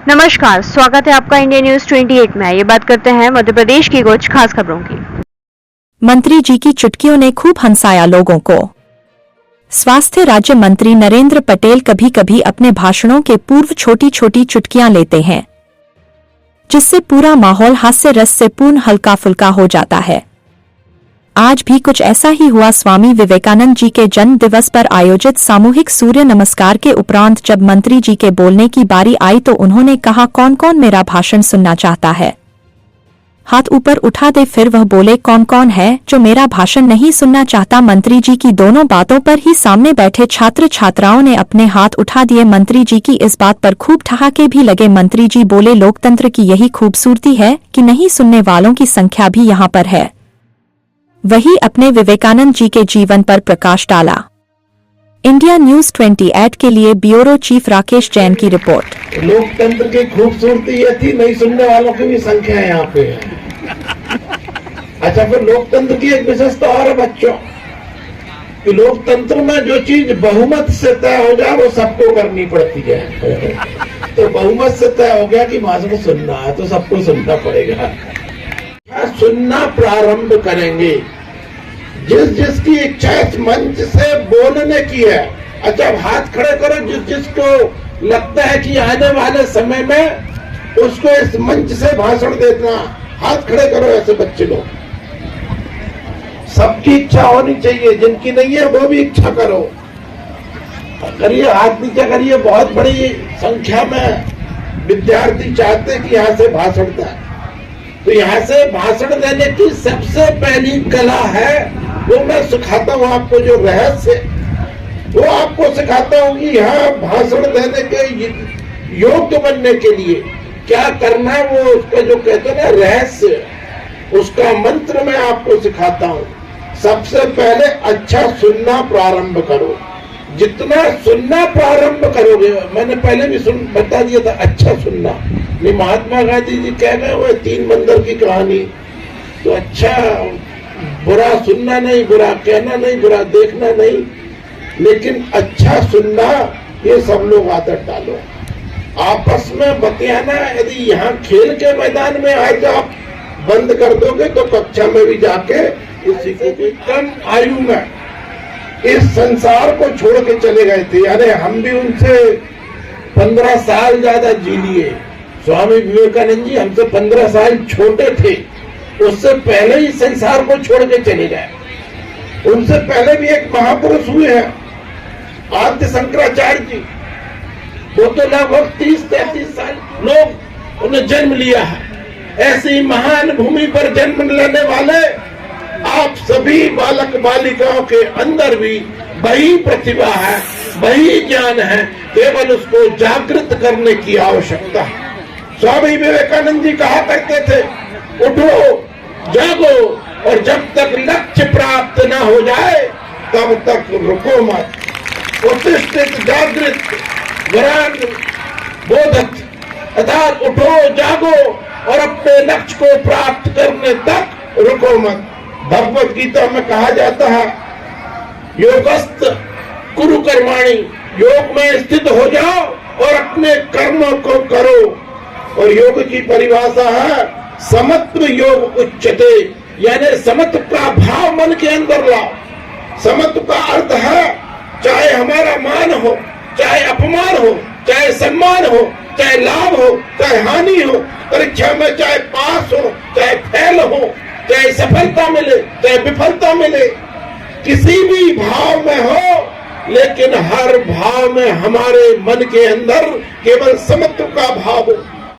नमस्कार, स्वागत है आपका इंडिया न्यूज 28 में। ये बात करते हैं मध्य प्रदेश की कुछ खास खबरों की। मंत्री जी की चुटकियों ने खूब हंसाया लोगों को। स्वास्थ्य राज्य मंत्री नरेंद्र पटेल कभी कभी अपने भाषणों के पूर्व छोटी छोटी चुटकियां लेते हैं, जिससे पूरा माहौल हास्य रस से पूर्ण हल्का फुल्का हो जाता है। आज भी कुछ ऐसा ही हुआ। स्वामी विवेकानंद जी के जन्म दिवस पर आयोजित सामूहिक सूर्य नमस्कार के उपरांत जब मंत्री जी के बोलने की बारी आई तो उन्होंने कहा, कौन कौन मेरा भाषण सुनना चाहता है? हाथ ऊपर उठा दे। फिर वह बोले, कौन कौन है जो मेरा भाषण नहीं सुनना चाहता? मंत्री जी की दोनों बातों पर ही सामने बैठे छात्र छात्राओं ने अपने हाथ उठा दिए। मंत्री जी की इस बात पर खूब ठहाके भी लगे। मंत्री जी बोले, लोकतंत्र की यही खूबसूरती है कि नहीं सुनने वालों की संख्या भी यहाँ पर है। वही अपने विवेकानंद जी के जीवन पर प्रकाश डाला। इंडिया न्यूज 28 के लिए ब्यूरो चीफ राकेश जैन की रिपोर्ट। लोकतंत्र की खूबसूरती ये थी, नहीं सुनने वालों की भी संख्या यहाँ पे है। अच्छा, फिर लोकतंत्र की एक विशेषता और है बच्चों, कि लोकतंत्र में जो चीज बहुमत से तय हो जाए वो सबको करनी पड़ती है। तो बहुमत से तय हो गया कि भाषण सुनना है तो सबको सुनना पड़ेगा। सुनना प्रारंभ करेंगे। जिस जिसकी इच्छा इस मंच से बोलने की है, अच्छा हाथ खड़े करो। जिस जिसको लगता है कि आने वाले समय में उसको इस मंच से भाषण देना, हाथ खड़े करो। ऐसे बच्चे लोग, सबकी इच्छा होनी चाहिए, जिनकी नहीं है वो भी इच्छा करो। करिए, हाथ नीचे करिए। बहुत बड़ी संख्या में विद्यार्थी चाहते हैं कि यहाँ से भाषण दें। तो यहाँ से भाषण देने की सबसे पहली कला है, वो मैं सिखाता हूँ आपको। जो रहस्य वो आपको सिखाता हूँ कि यहाँ भाषण देने के योग्य बनने के लिए क्या करना है। वो उसका जो कहते हैं ना रहस्य, उसका मंत्र मैं आपको सिखाता हूँ। सबसे पहले अच्छा सुनना प्रारंभ करो। जितना सुनना प्रारंभ करोगे, मैंने पहले भी बता दिया था, अच्छा सुनना। नहीं, महात्मा गांधी जी कह गए वो 3 मंदिर की कहानी। तो अच्छा बुरा सुनना नहीं, बुरा कहना नहीं, बुरा देखना नहीं, लेकिन अच्छा सुनना, ये सब लोग आदत डालो। आपस में बतियाना, यदि यहाँ खेल के मैदान में आज आप बंद कर दोगे तो कक्षा में भी जाके किसी को भी कम आयु में इस संसार को छोड़ के चले गए थे। यानी हम भी उनसे 15 साल ज्यादा जी लिए। स्वामी विवेकानंद जी हमसे 15 साल छोटे थे, उससे पहले ही संसार को छोड़ के चले गए। उनसे पहले भी एक महापुरुष हुए हैं, आद्य शंकराचार्य जी। वो तो लगभग 30-33 साल लोग उन्हें जन्म लिया है। ऐसी महान भूमि पर जन्म लेने वाले आप सभी बालक बालिकाओं के अंदर भी वही प्रतिभा है, वही ज्ञान है, केवल उसको जागृत करने की आवश्यकता है। स्वामी विवेकानंद जी कहा करते थे, उठो जागो, और जब तक लक्ष्य प्राप्त न हो जाए तब तक रुको मत। उत्तिष्ठित जागृत वरान बोधत, अर्थात उठो जागो और अपने लक्ष्य को प्राप्त करने तक रुको मत। भगवत गीता में कहा जाता है, योगस्थ कुरु कर्माणि, योग में स्थित हो जाओ और अपने कर्मों को करो। और योग की परिभाषा है समत्व योग उच्यते, यानी समत्व का भाव मन के अंदर लाओ। समत्व का अर्थ है, चाहे हमारा मान हो, चाहे अपमान हो, चाहे सम्मान हो, चाहे लाभ हो, चाहे हानि हो, परीक्षा में चाहे पास हो, चाहे फेल हो, चाहे सफलता मिले, चाहे विफलता मिले, किसी भी भाव में हो, लेकिन हर भाव में हमारे मन के अंदर केवल समत्व का भाव हो।